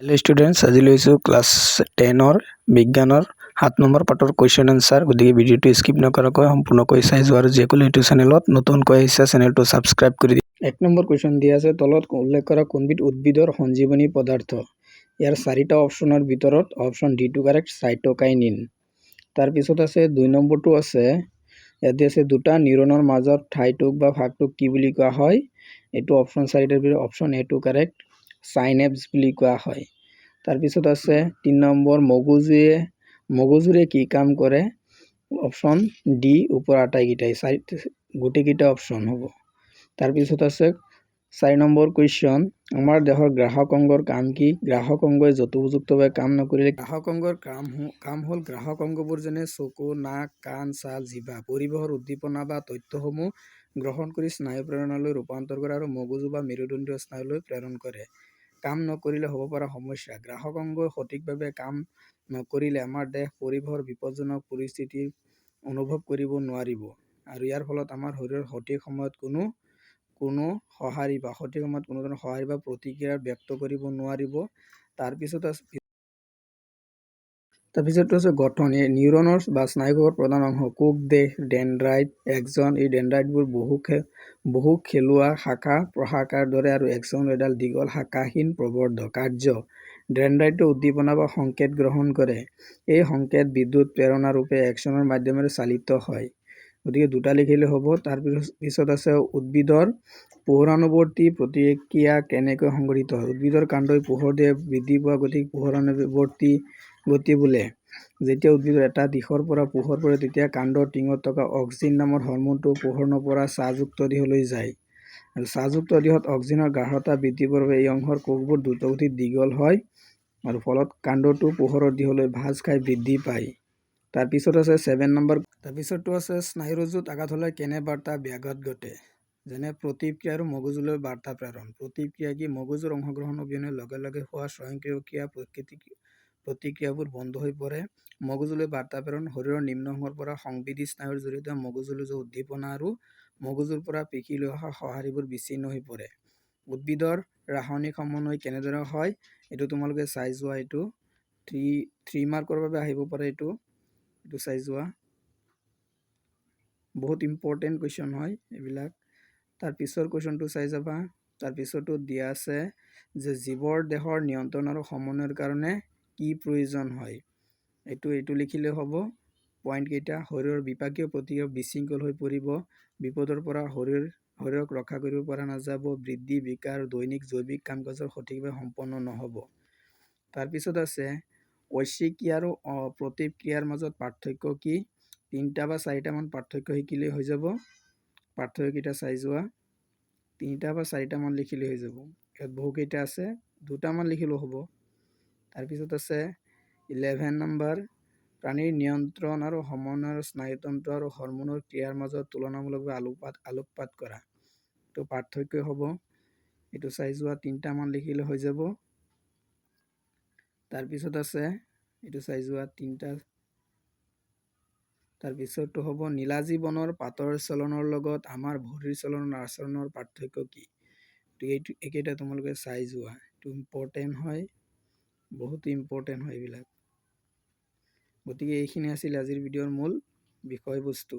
Hello students आज লৈছোঁ class 10 বিজ্ঞানৰ 7 নম্বৰ পাঠৰ কোৱেশ্চন আনসাৰ গতিকে ভিডিঅ'টো স্কিপ নকৰাকৈ সম্পূৰ্ণকৈ চাই যোৱা আৰু যেকোনো ইউটিউব চেনেলত নতুনকৈ আহিছে চেনেলটো সাবস্ক্ৰাইব কৰি দিয়ক। 1 নম্বৰ কোৱেশ্চন দিয়া আছে তলত উল্লেখ কৰা কোনবিধ উদ্ভিদৰ সঞ্জীৱনী পদাৰ্থ ইয়াৰ চাৰিটা অপচনৰ ভিতৰত option D to correct cytokinin. তাৰ পিছত আছে 2 নম্বৰটো আছে ইয়াতে আছে দুটা নিউৰনৰ মাজৰ ঠাইটোক বা ভাগটোক কি বুলি কোৱা হয় এটো অপচন চাৰিটাৰ ভিতৰত অপচন এ টু কাৰেক্ট সাইনেপছ বুলি কোৱা হয়। তাৰ পিছত আছে 3 নম্বৰ মগজুৰে কি কাম কৰে অপচন ডি ওপৰ আটাইকেইটাই গোটেইকেইটা অপচন হ'ব। তাৰ পিছত আছে 4 নম্বৰ কুৱেশ্চন আমাৰ দেহৰ গ্ৰাহক অংগৰ কাম কি গ্ৰাহক অংগই যথোপযুক্তভাৱে কাম নকৰিলে গ্ৰাহক অংগৰ কাম হ'ল গ্ৰাহক অংগবোৰ যেনে চকু নাক কাণ ছাল জিভা পৰিৱেশৰ উদ্দীপনা বা তথ্যসমূহ গ্ৰহণ কৰি স্নায়ু প্ৰেৰণালৈ ৰূপান্তৰ কৰে আৰু মগজু বা মেৰুদণ্ডীয় স্নায়ুলৈ প্ৰেৰণ কৰে। কাম নকৰিলে হ'ব পৰা সমস্যা গ্ৰাহক অংগই সঠিকভাৱে কাম নকৰিলে আমাৰ দেহ পৰিৱেশৰ বিপদজনক পৰিস্থিতিৰ অনুভৱ কৰিব নোৱাৰিব আৰু ইয়াৰ ফলত আমাৰ শৰীৰৰ সঠিক সময়ত কোনো সঁহাৰি বা প্ৰতিক্ৰিয়া ব্যক্ত কৰিব নোৱাৰিব। তাৰপিছত আছে গঠন নিউৰনৰ বা স্নায়ুকোষৰ প্ৰধান অংশ কোষ দেশ ডেনড্ৰাইট এক্সন এই ডেনড্ৰাইটবোৰ বহু খেলুৱা শাখা প্ৰশাখাৰ দৰে আৰু এক্সন এডাল দীঘল শাখাহীন প্ৰবৰ্ধ কাৰ্য ডেনড্ৰাইটে উদ্দীপনা বা সংকেত গ্ৰহণ কৰে এই সংকেত বিদ্যুৎ প্ৰেৰণা ৰূপে এক্সনৰ মাধ্যমেৰে চালিত হয় গতিকে দুটা লিখিলে হ'ব। তাৰ পিছত আছে উদ্ভিদৰ পোহৰানুৱৰ্তী প্ৰতিক্ৰিয়া কেনেকৈ সংঘটিত হয় উদ্ভিদৰ কাণ্ডই পোহৰ দিয়ে বৃদ্ধি পোৱা গতিক পোহৰানুৱৰ্তী গতি বোলে। যেতিয়া উদ্ভিদৰ এটা দিশৰ পৰা পোহৰ পৰে তেতিয়া কাণ্ডৰ টিঙত থকা অক্সিন নামৰ হৰম'নটো পোহৰ নপৰা ছাঁযুক্ত দিশলৈ যায় আৰু ছাঁযুক্ত দিশত অক্সিজেনৰ গাঢ়তা বৃদ্ধি পোৱাৰ বাবে এই অংশৰ কোষবোৰ দ্ৰুতগতিত দীঘল হয় আৰু ফলত কাণ্ডটো পোহৰৰ দিশলৈ ভাঁজ খাই বৃদ্ধি পায়। তাৰপিছত আছে 7 নম্বৰ তাৰপিছতটো আছে স্নায়ুৰজ্জুত আঘাত হ'লে কেনে বাৰ্তা ব্যাঘাত ঘটে যেনে প্ৰতিক্ৰিয়া আৰু মগজুলৈ বাৰ্তা প্ৰেৰণ প্ৰতিক্ৰিয়া কি মগজুৰ অংশগ্ৰহণ অবিহনে লগে লগে হোৱা স্বয়ংক্ৰিয় প্ৰতিক্ৰিয়াবোৰ বন্ধ হৈ পৰে মগজুলৈ বাৰ্তা প্ৰেৰণ শৰীৰৰ নিম্ন অংশৰ পৰা সংবেদী স্নায়ুৰ জৰিয়তে মগজুলৈ যোৱা উদ্দীপনা আৰু মগজুৰ পৰা পেশীলৈ অহা সঁহাৰিবোৰ বিচ্ছিন্ন হৈ পৰে। উদ্ভিদৰ ৰাসায়নিক সমন্বয় কেনেদৰে হয় এইটো তোমালোকে চাই যোৱা এইটো 3 মাৰ্কৰ বাবে আহিব পাৰে এইটো চাই যোৱা বহুত ইম্পৰ্টেণ্ট কুৱেশ্যন হয় এইবিলাক। তাৰ পিছৰ কুৱেশ্যনটো চাই যাবা তাৰ পিছতো দিয়া আছে যে জীৱৰ দেহৰ নিয়ন্ত্ৰণ আৰু সমন্বয়ৰ কাৰণে কি প্ৰয়োজন হয় এইটো লিখিলে হ'ব। পইণ্ট কেইটা শৰীৰৰ বিপাকীয় প্ৰতিক্ৰিয়া বিশৃংখল হৈ পৰিব বিপদৰ পৰা শৰীৰক ৰক্ষা কৰিব পৰা নাযাব বৃদ্ধি বিকাৰ দৈনিক জৈৱিক কাম কাজৰ সঠিকভাৱে সম্পন্ন নহ'ব। তাৰপিছত আছে ঐশ্বিক আৰু প্ৰতিক্ৰিয়াৰ মাজত পাৰ্থক্য কি 3টা বা 4টা মান পাৰ্থক্য শিকিলেই হৈ যাব। পাৰ্থক্যকেইটা চাই যোৱা 3টা বা 4টা মান লিখিলেই হৈ যাব ইয়াত বহুকেইটা আছে 2টা মান লিখিলেও হ'ব। তাৰপিছত আছে 11 নম্বৰ প্ৰাণীৰ নিয়ন্ত্ৰণ আৰু সমন্বয়ৰ স্নায়ুতন্ত্ৰ আৰু হৰম'নৰ ক্ৰিয়াৰ মাজত তুলনামূলকভাৱে আলোকপাত কৰা এইটো পাৰ্থক্য হ'ব এইটো চাই যোৱা 3টা মান লিখিলে হৈ যাব। তাৰপিছত আছে এইটো চাই যোৱা 3টা তাৰপিছতটো হ'ব নীলাজী বনৰ পাতৰ চলনৰ লগত আমাৰ ভৰিৰ চলনৰ আচৰণৰ পাৰ্থক্য কি এইকেইটা তোমালোকে চাই যোৱা এইটো ইম্পৰ্টেণ্ট হয় বহুত ইম্পৰ্টেণ্ট হয় এইবিলাক। গতিকে এইখিনি আছিল আজিৰ ভিডিঅ'ৰ মূল বিষয়বস্তু।